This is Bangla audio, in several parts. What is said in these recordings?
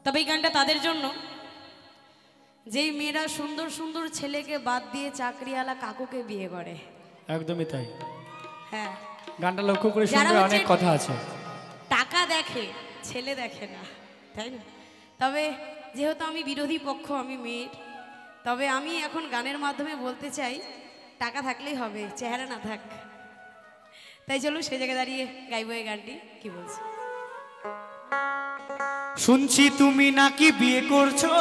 তবে এই গানটা তাদের জন্য যেই মেয়েরা সুন্দর সুন্দর ছেলেকে বাদ দিয়ে চাকরিওয়ালা কাকুকে বিয়ে করে। একদমই তাই। হ্যাঁ, গানটা লক্ষ্য করে শুনলে অনেক কথা আছে। টাকা দেখে, ছেলে দেখে না, তাই না? তবে যেহেতু আমি বিরোধী পক্ষ, আমি মেয়ের, তবে আমি এখন গানের মাধ্যমে বলতে চাই টাকা থাকলেই হবে, চেহারা না থাক। তাই চলো সেই জায়গায় দাঁড়িয়ে গাইবো এই গানটি। কি বলছো? শুনছি তুমি নাকি বিয়ে করছো।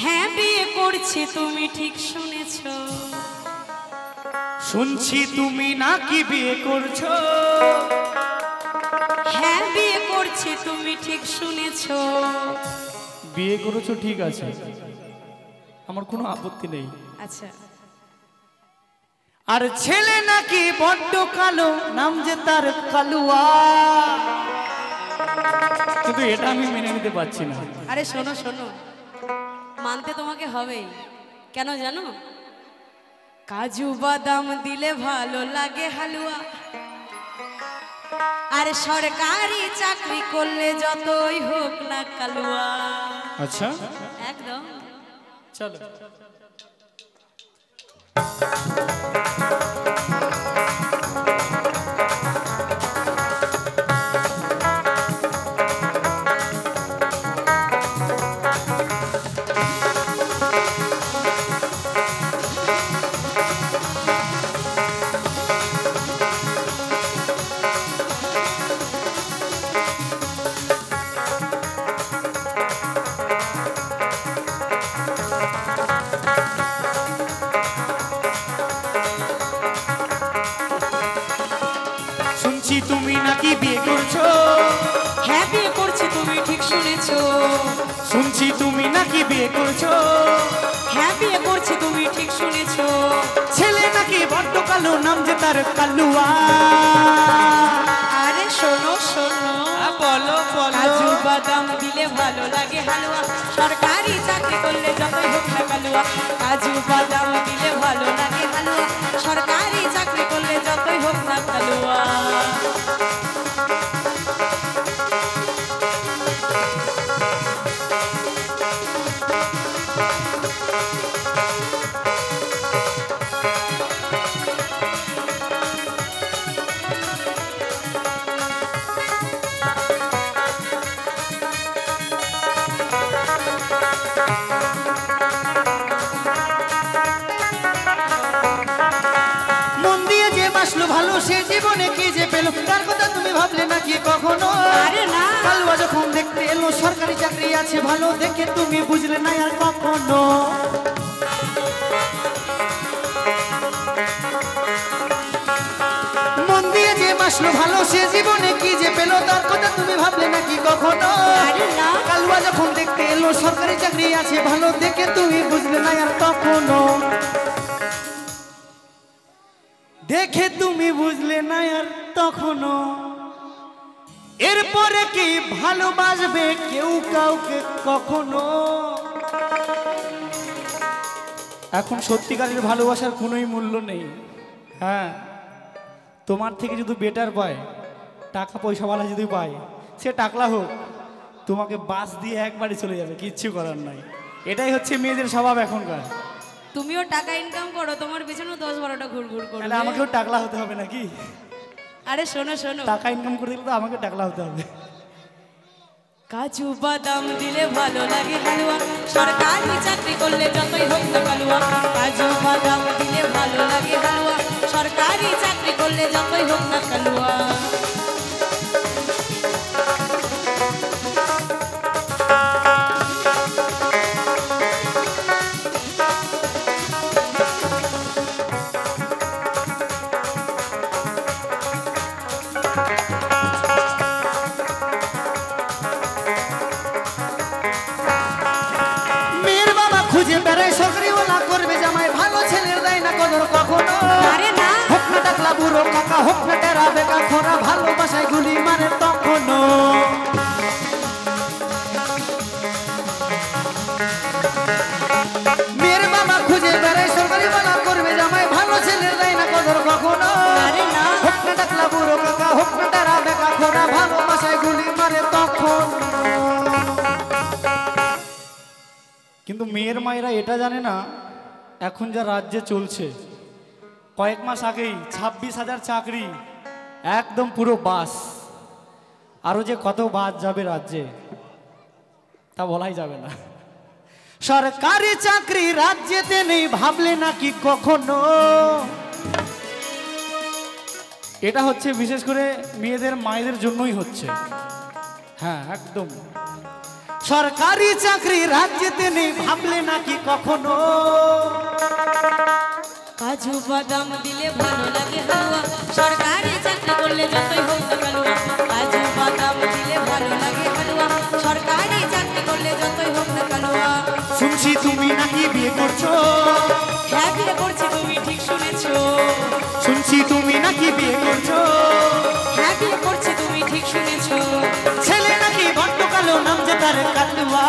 হ্যাঁ বিয়ে করছি, তুমি ঠিক শুনেছো। শুনছি তুমি নাকি বিয়ে করছো। হ্যাঁ বিয়ে করছি, তুমি ঠিক শুনেছো। বিয়ে করেছো ঠিক আছে, আমার কোনো আপত্তি নেই। আচ্ছা, আর ছেলে নাকি বড্ড কালো, নাম যে তার কালুয়া, কিন্তু এটা আমি মেনে নিতে পারছি না। আরে শোনো শোনো, মানতে তোমাকে হবেই। কেন জানো? কাজু বাদাম দিলে ভালো লাগে হালুয়া, আর সরকারি চাকরি করলে যতই হোক না কালুয়া। আচ্ছা, একদম। চলো। শুনছি তুমি নাকি বিয়ে করছো। হ্যাঁ বিয়ে করছি, তুমি ঠিক শুনেছো। শুনছি তুমি নাকি বিয়ে করছো। হ্যাঁ বিয়ে করছি, তুমি ঠিক শুনেছো। ছেলে নাকি বড্ড কালো, নাম যে তার কালুয়া। আরে শোনো শোনো, বলো বলো। কাজু বাদাম দিলে ভালো লাগে হালুয়া, সরকারি চাকরি করলে যতই হোক না কালুয়া। কাজু বাদাম দিলে ভালো লাগে হালুয়া, সরকারি চাকরি করলে যতই হোক না কালুয়া। ভালো সে জীবনে কি যে পেল, তার কথা তুমি ভাবলে নাকি কখনো? আরে না, কালুয়া যখন দেখতে এলো সরকারি চাকরি আছে ভালো, দেখে তুমি বুঝলে না আর কখনো? মন দিয়ে যে বাসলো ভালো সে জীবনে কি যে পেল, তার কথা তুমি ভাবলে নাকি কখনো? আরে না, কালুয়া যখন দেখতে এলো সরকারি চাকরি আছে ভালো, দেখে তুমি বুঝলে না আর কখনো? দেখে তুমি বুঝলে না আর তখনও। এরপরে কি ভালোবাসবে কেউ কাউকে কখনো? এখন সত্যিকারের ভালোবাসার কোনোই মূল্য নেই। হ্যাঁ, তোমার থেকে যদি বেটার পায়, টাকা পয়সাওয়ালা যদি পায়, সে টাকলা হোক, তোমাকে বাস দিয়ে একবারই চলে যাবে, কিচ্ছু করার নাই। এটাই হচ্ছে মেয়েদের স্বভাব এখনকার। তুমিও টাকা ইনকাম করো, তোমার পেছনে 10-12টা ঘুরঘুর করো। আমাকেও টাকলা হতে হবে নাকি? আরে শোনো শোনো, টাকা ইনকাম করতে গেলে তো আমাকে টাকলা হতে হবে। কাজু বাদাম দিলে ভালো লাগে হালুয়া, সরকারি চাকরি করলে যতই হোক না কালুয়া। কাজু বাদাম দিলে ভালো লাগে হালুয়া, সরকারি চাকরি করলে যতই হোক না কালুয়া। খুঁজে বেড়াই সরকারিওয়ালা করবে জামাই, ভালো ছেলের দেয় না কদর কখনো। আরে না, হোক না টাকলা বুড়ো কাকা, হোক না টেরা বেকা খোরা, ভালোবাসায় গুলি মারে তখনো। মেয়ের বাবা খুঁজে বেড়াই সরকারিওয়ালা করবে জামাই, ভালো ছেলের দেয় না কদর কখনো। আরে না, হোক না টাকলা বুড়ো কাকা, হোক না টেরা বেকা খোরা, ভালো ভালোবাসায় গুলি মারে তখন। কিন্তু মেয়ের মায়েরা এটা জানে না, এখন যা রাজ্যে চলছে, কয়েক মাস আগেই 26,000 চাকরি একদম পুরো বাস, আরো যে কত বাস যাবে রাজ্যে তা বলাই যাবে না। সরকারি চাকরি রাজ্যেতে নেই ভাবলে নাকি কখনো? এটা হচ্ছে বিশেষ করে মেয়েদের মায়েদের জন্যই হচ্ছে। হ্যাঁ একদম, সরকারি চাকরি রাজ্যেতে নেই ভাবলে নাকি কখনো? কাজু বাদাম দিলে ভালো লাগে হালুয়া, সরকারি চাকরি করলে যতই হোক না কালুয়া। কাজু বাদাম দিলে ভালো লাগে হালুয়া, সরকারি চাকরি করলে যতই হোক না কালুয়া। শুনছি তুমি নাকি বিয়ে করছো? হ্যাঁ বিয়ে করছি, তুমি ঠিক শুনেছো। শুনছি তুমি নাকি বিয়ে করছো? হ্যাঁ বিয়ে করছি, তুমি ঠিক শুনেছো। ছেলে নাকি বড্ড কালো, নাম যে তার কালুয়া।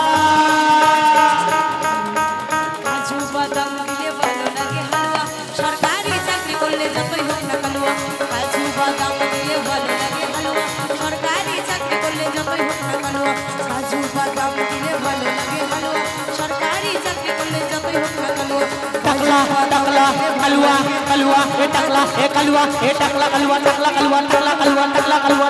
কাজু বাদাম দিলে ভালো লাগে হালুয়া, সরকারি চাকরি করলে যতই হোক না কালুয়া। কাজু বাদাম দিলে ভালো লাগে হালুয়া, সরকারি চাকরি করলে যতই হোক না কালুয়া। কাজু বাদাম দিলে ভালো লাগে হালুয়া, সরকারি চাকরি করলে যতই হোক না কালুয়া। টাকলা টাকলা কালুয়া কালুয়া এ টাকলা এ কালুয়া এ টাকলা কালুয়া টাকলা কালুয়া টাকলা কালুয়া টাকলা কালুয়া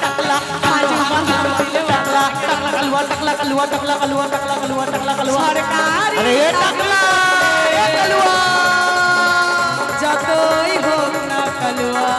টাকলা কাজু বাদাম দিলে টাকলা টাকলা কালুয়া টাকলা কালুয়া টাকলা কালুয়া টাকলা কালুয়া টাকলা কালুয়া। আরে এ টাকলা এ কালুয়া যতই হোক না কালুয়া।